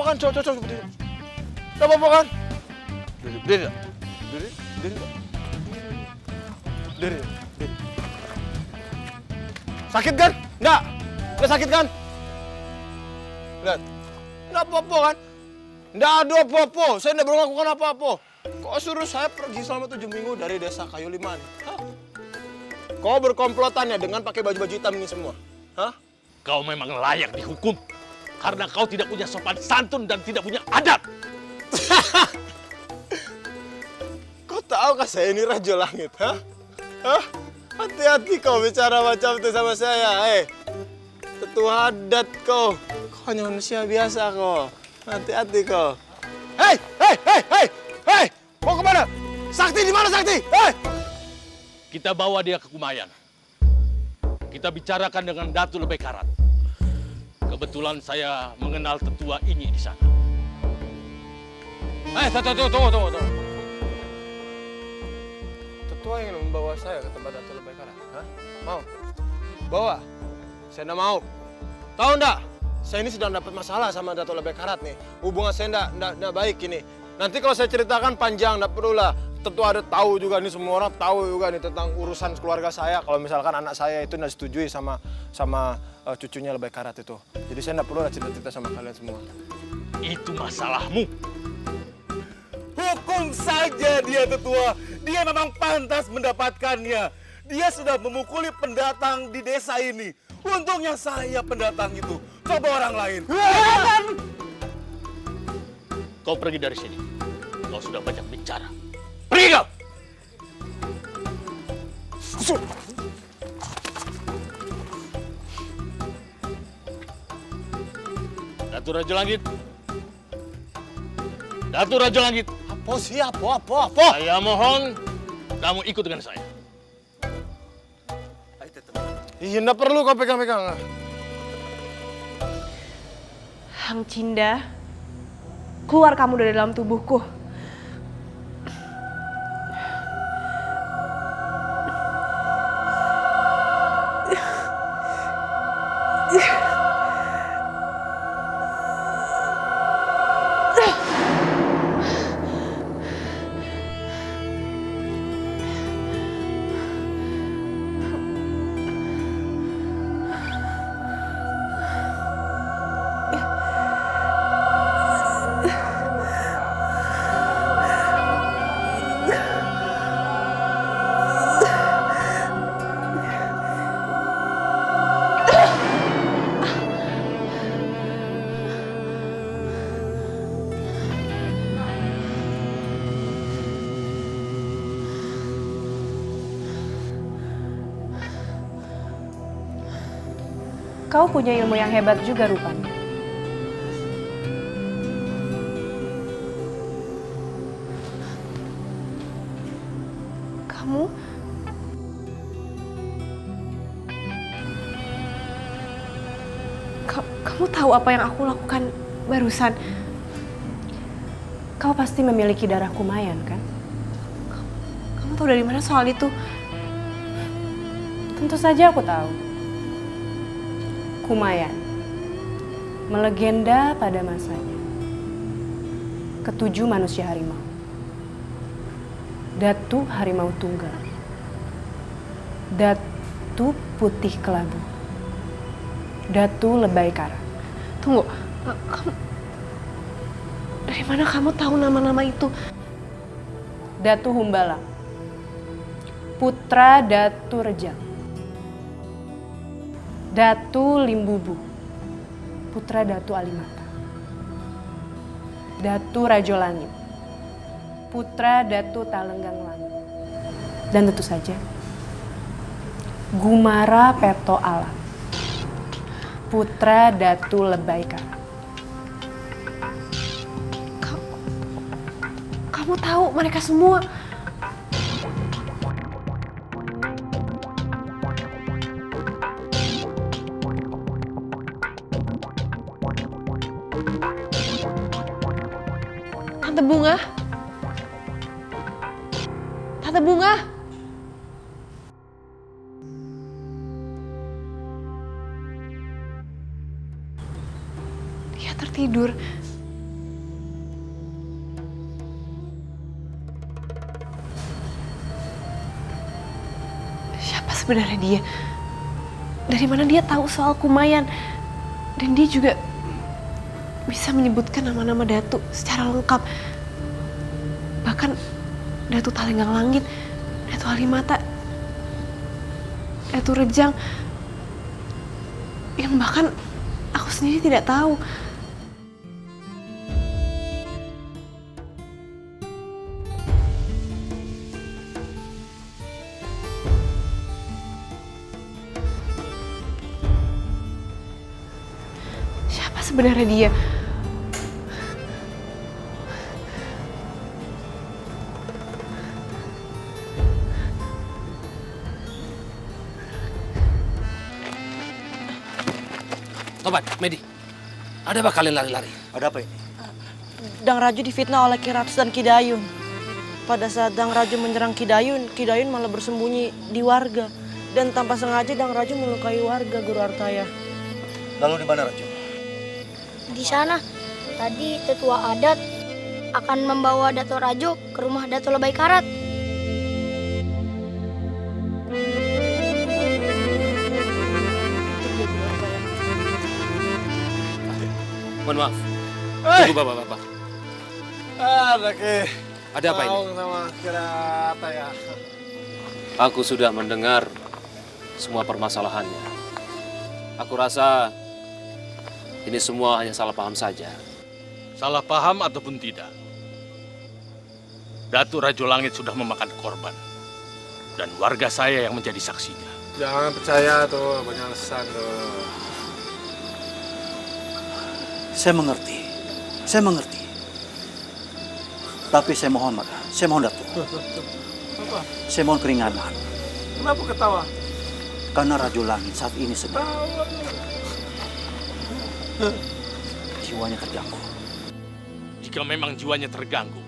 kan? Coba berdiri. Nggak apa-apa kan? Berdiri. Berdiri. Sakit kan? Nggak sakit kan? Lihat. Nggak apa-apa kan? Nggak ada apa-apa. Saya nggak perlu melakukan apa-apa. Kok suruh saya pergi selama 7 minggu dari desa Kayu Lima nih? Hah? Kau berkomplotannya dengan pakai baju-baju hitam ini semua? Hah? Kau memang layak dihukum. Karena kau tidak punya sopan santun dan tidak punya adab. Kau tahu kah saya ini Raja Langit? Hah? Hah? Hati-hati kau bicara macam itu sama saya. Tetua adat kau. Kau hanya manusia biasa kau. Hati-hati kau. Hei! Mau kemana? Sakti di mana Sakti? Hei! Kita bawa dia ke Kumayan. Kita bicarakan dengan Datu Lebay Karat. Kebetulan saya mengenal tetua Inyi di sana. Tunggu. Tetua ingin membawa saya ke tempat Datu Lebay Karat. Hah? Mau? Bawa? Saya enggak mau. Tahu enggak? Saya ini sedang dapat masalah sama Datu Lebay Karat nih. Hubungan saya enggak baik ini. Nanti kalau saya ceritakan panjang, enggak perlulah. Tetua ada tahu juga nih, semua orang tahu juga nih tentang urusan keluarga saya. Kalau misalkan anak saya itu enggak setujui sama cucunya Lebay Karat itu. Jadi saya enggak perlu cerita-cerita sama kalian semua. Itu masalahmu. Hukum saja dia tetua. Dia memang pantas mendapatkannya. Dia sudah memukuli pendatang di desa ini. Untungnya saya pendatang itu. Coba orang lain. Kau pergi dari sini. Kau sudah banyak bicara. Pergi kau! Datu Raja Langit. Datu Raja Langit. Apa sih? Apa? Saya mohon kamu ikut dengan saya. Iya, enggak perlu kau pegang-pegang. Hang Cinda, keluar kamu dari dalam tubuhku. Kau punya ilmu yang hebat juga rupanya. Kamu tahu apa yang aku lakukan barusan? Kau pasti memiliki darah Kumayan, kan? Kamu tahu dari mana soal itu? Tentu saja aku tahu. Kumayan, melegenda pada masanya. Ketujuh manusia harimau. Datu Harimau Tunggal. Datu Putih Kelabu. Datu Lebay Karat. Tunggu, dari mana kamu tahu nama-nama itu? Datu Humbalang. Putra Datu Rejang. Datu Limbubu. Putra Datu Alimata. Datu Rajo Langit. Putra Datu Talenggang Langit. Dan tentu saja Gumara Peto Alam. Putra Datu Lebay Karat. Kamu tahu mereka semua? Tante Bunga? Tante Bunga? Dia tertidur. sebenarnya dia? Dari mana dia tahu soal Kumayan? Dan dia juga bisa menyebutkan nama-nama Datu secara lengkap. Bahkan Datu Talenggang Langit, Datu Halimata, Datu Rejang, yang bahkan aku sendiri tidak tahu. Siapa sebenarnya dia? Sobat, Medi, ada apa kalian lari-lari? Ada apa ini? Dang Raju difitnah oleh Ki Ratus dan Ki Dayun. Pada saat Dang Raju menyerang Ki Dayun malah bersembunyi di warga. Dan tanpa sengaja Dang Raju melukai warga, Guru Artaya. Lalu di mana Raju? Di sana, tadi tetua adat akan membawa Dato Rajo ke rumah Dato Lebay Karat. Mohon maaf. Hei! Tunggu bapak-bapak. Ada ke. Ada apa ini? Naung sama Kirata ya. Aku sudah mendengar semua permasalahannya. Aku rasa ini semua hanya salah paham saja. Salah paham ataupun tidak, Datuk Rajo Langit sudah memakan korban. Dan warga saya yang menjadi saksinya. Jangan percaya tuh, banyak alasan tuh. Saya mengerti. Tapi saya mohon, Maka. Saya mohon, Datuk. Apa? Saya mohon keringanan. Kenapa ketawa? Karena Rajo Langit saat ini sedang jiwanya terganggu. Jika memang jiwanya terganggu,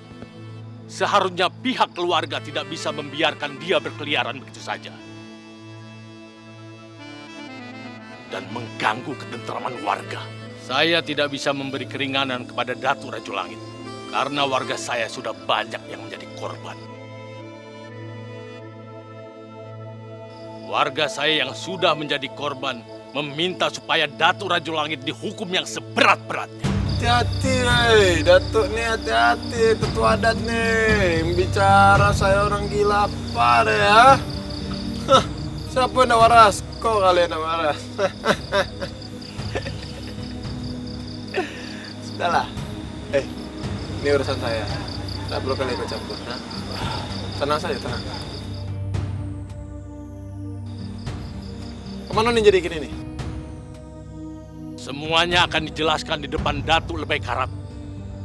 seharusnya pihak keluarga tidak bisa membiarkan dia berkeliaran begitu saja. Dan mengganggu ketentraman warga. Saya tidak bisa memberi keringanan kepada Datuk Rajo Langit. Karena warga saya sudah banyak yang menjadi korban. Warga saya yang sudah menjadi korban meminta supaya Datuk Rajo Langit dihukum yang seberat-beratnya. Hati-hati, Datuk nih hati-hati, tetua adat nih. Bicara saya orang gila apa deh ya? Hah, siapa yang nak waras? Kok kalian nak waras? Sudahlah. Ini urusan saya. Tak perlu kalian ikut campur. Nah? Tenang saja, tenang. Kemana nih jadi gini nih? Semuanya akan dijelaskan di depan Datuk Lebay Karat.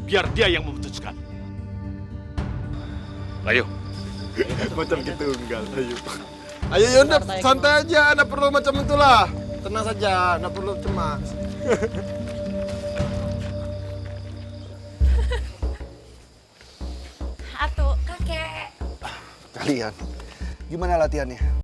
Biar dia yang memutuskan. Ayo. Macam gitu enggak, ayo. Ayo Yunda, santai aja, nggak perlu macam itulah. Tenang saja, nggak perlu cemas. Atuh, kakek. Kalian, gimana latihannya?